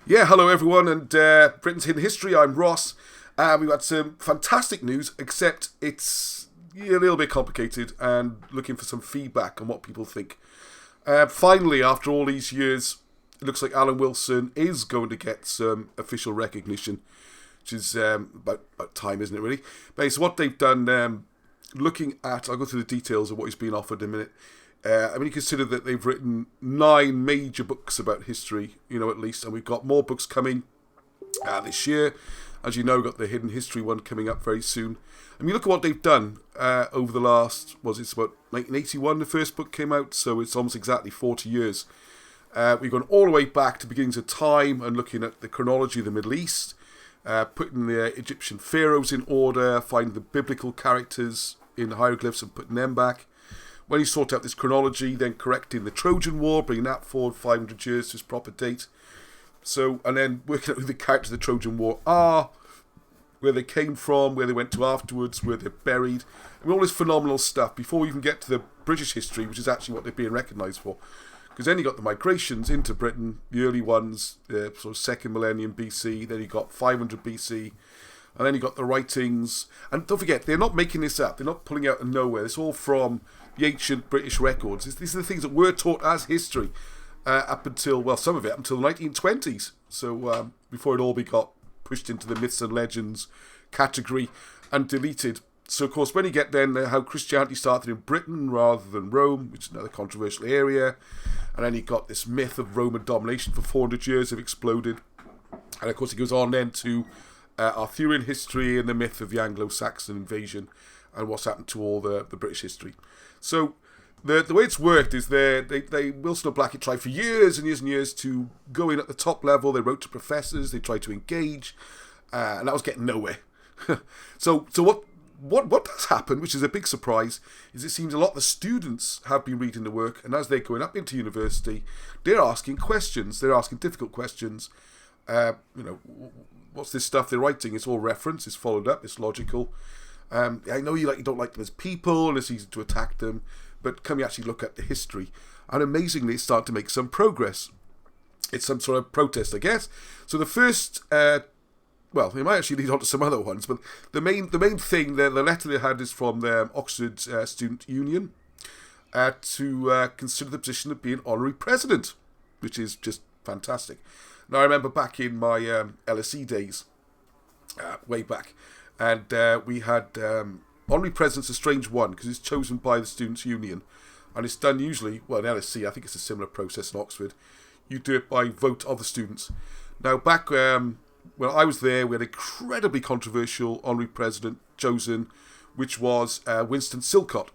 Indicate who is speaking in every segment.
Speaker 1: Yeah, hello everyone, and Britain's Hidden History. I'm Ross. We've got some fantastic news, except it's a little bit complicated, and looking for some feedback on what people think. Finally, after all these years, it looks like Alan Wilson is going to get some official recognition, which is about time, isn't it, really? But so what they've done, looking at, I'll go through the details of what he's been offered in a minute. You consider that they've written 9 major books about history, at least, and we've got more books coming this year. As you know, got the Hidden History one coming up very soon. And you look at what they've done over the last, it's about 1981 the first book came out, so it's almost exactly 40 years. We've gone all the way back to beginnings of time and looking at the chronology of the Middle East, putting the Egyptian pharaohs in order, finding the biblical characters in hieroglyphs and putting them back. When he sorted out this chronology, then correcting the Trojan War, bringing that forward 500 years to its proper date. So, and then working out who the characters of the Trojan War are, where they came from, where they went to afterwards, where they're buried. I mean, all this phenomenal stuff before we even get to the British history, which is actually what they're being recognised for. Because then you got the migrations into Britain, the early ones, sort of second millennium BC, then you got 500 BC, and then you got the writings. And don't forget, they're not making this up. They're not pulling out of nowhere. It's all from the ancient British records. These are the things that were taught as history up until, some of it, up until the 1920s. So before it all got pushed into the myths and legends category and deleted. So, of course, when you get then how Christianity started in Britain rather than Rome, which is another controversial area, and then you got this myth of Roman domination for 400 years have exploded. And, of course, it goes on then to Arthurian history and the myth of the Anglo-Saxon invasion and what's happened to all the British history. So the way it's worked is they Wilson and Blackett tried for years and years and years to go in at the top level. They wrote to professors. They tried to engage, and that was getting nowhere. So what does happen, which is a big surprise, is it seems a lot of the students have been reading the work, and as they're going up into university, they're asking questions. They're asking difficult questions. What's this stuff they're writing? It's all reference. It's followed up. It's logical. I know you don't like them as people, and it's easy to attack them, but can we actually look at the history? And amazingly, it's starting to make some progress. It's some sort of protest, I guess. So the first, it might actually lead on to some other ones, but the main thing, the letter they had is from the Oxford Student Union to consider the position of being honorary president, which is just fantastic. Now, I remember back in my LSE days, way back, and we had honorary president's a strange one because it's chosen by the Students' Union, and it's done usually, in LSE, I think it's a similar process in Oxford. You do it by vote of the students. Now, back when I was there, we had an incredibly controversial honorary president chosen, which was Winston Silcott,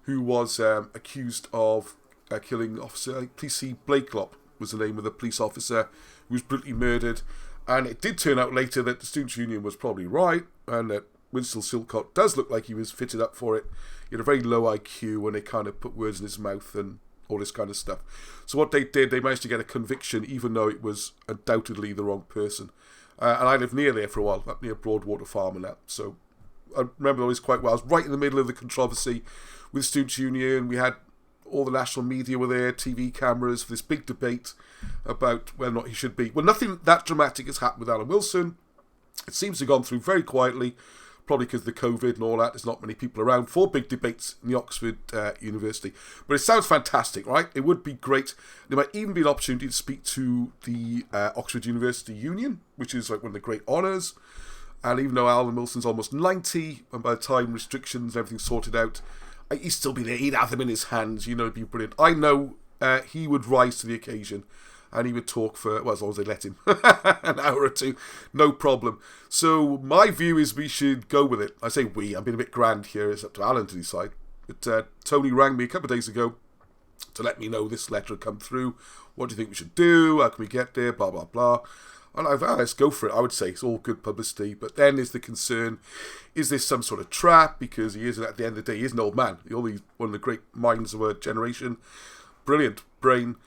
Speaker 1: who was accused of killing Officer P.C. Blakelop was the name of the police officer who was brutally murdered. And it did turn out later that the Students' Union was probably right, and that Winston Silcott does look like he was fitted up for it. He had a very low IQ, and they kind of put words in his mouth and all this kind of stuff. So what they did, they managed to get a conviction, even though it was undoubtedly the wrong person. And I lived near there for a while, up near Broadwater Farm and that. So I remember all this quite well. I was right in the middle of the controversy with the Students' Union. We had all the national media were there, TV cameras, for this big debate about whether or not he should be. Well, nothing that dramatic has happened with Alan Wilson. It seems to have gone through very quietly, probably because of the COVID and all that. There's not many people around for big debates in the Oxford University. But it sounds fantastic, right? It would be great. There might even be an opportunity to speak to the Oxford University Union, which is like one of the great honours. And even though Alan Wilson's almost 90, and by the time restrictions and everything's sorted out, he'd still be there. He'd have them in his hands. It'd be brilliant. I know he would rise to the occasion, and he would talk for, as long as they let him, an hour or two, no problem. So my view is we should go with it. I say we, I'm being a bit grand here. It's up to Alan to decide. But Tony rang me a couple of days ago to let me know this letter had come through. What do you think we should do? How can we get there? Blah, blah, blah. And let's go for it. I would say it's all good publicity. But then is the concern, is this some sort of trap? Because he is, at the end of the day, he is an old man. He's one of the great minds of our generation. Brilliant brain.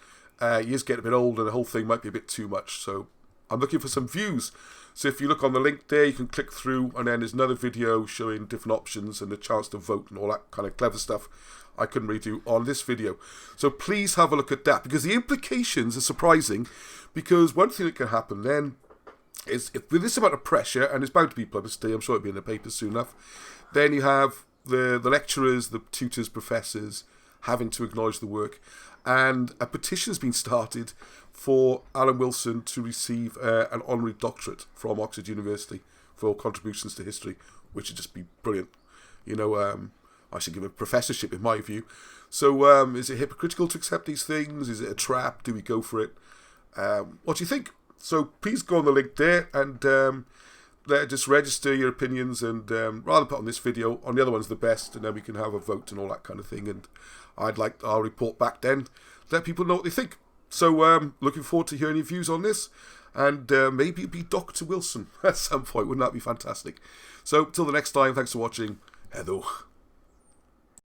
Speaker 1: He is getting a bit old and the whole thing might be a bit too much. So I'm looking for some views. So if you look on the link there, you can click through, and then there's another video showing different options and the chance to vote and all that kind of clever stuff I couldn't really do on this video. So please have a look at that, because the implications are surprising. Because one thing that can happen then is, if with this amount of pressure, and it's bound to be publicity, I'm sure it'll be in the paper soon enough, then you have the lecturers, the tutors, professors having to acknowledge the work, and a petition has been started for Alan Wilson to receive an honorary doctorate from Oxford University for contributions to history, which would just be brilliant. You know, I should give a professorship in my view. So is it hypocritical to accept these things? Is it a trap? Do we go for it? What do you think? So please go on the link there and just register your opinions, and rather put on this video, on the other one's the best, and then we can have a vote and all that kind of thing, and I'll report back then, let people know what they think. So looking forward to hearing your views on this, and maybe it'll be Dr. Wilson at some point. Wouldn't that be fantastic? So till the next time, thanks for watching. Hello.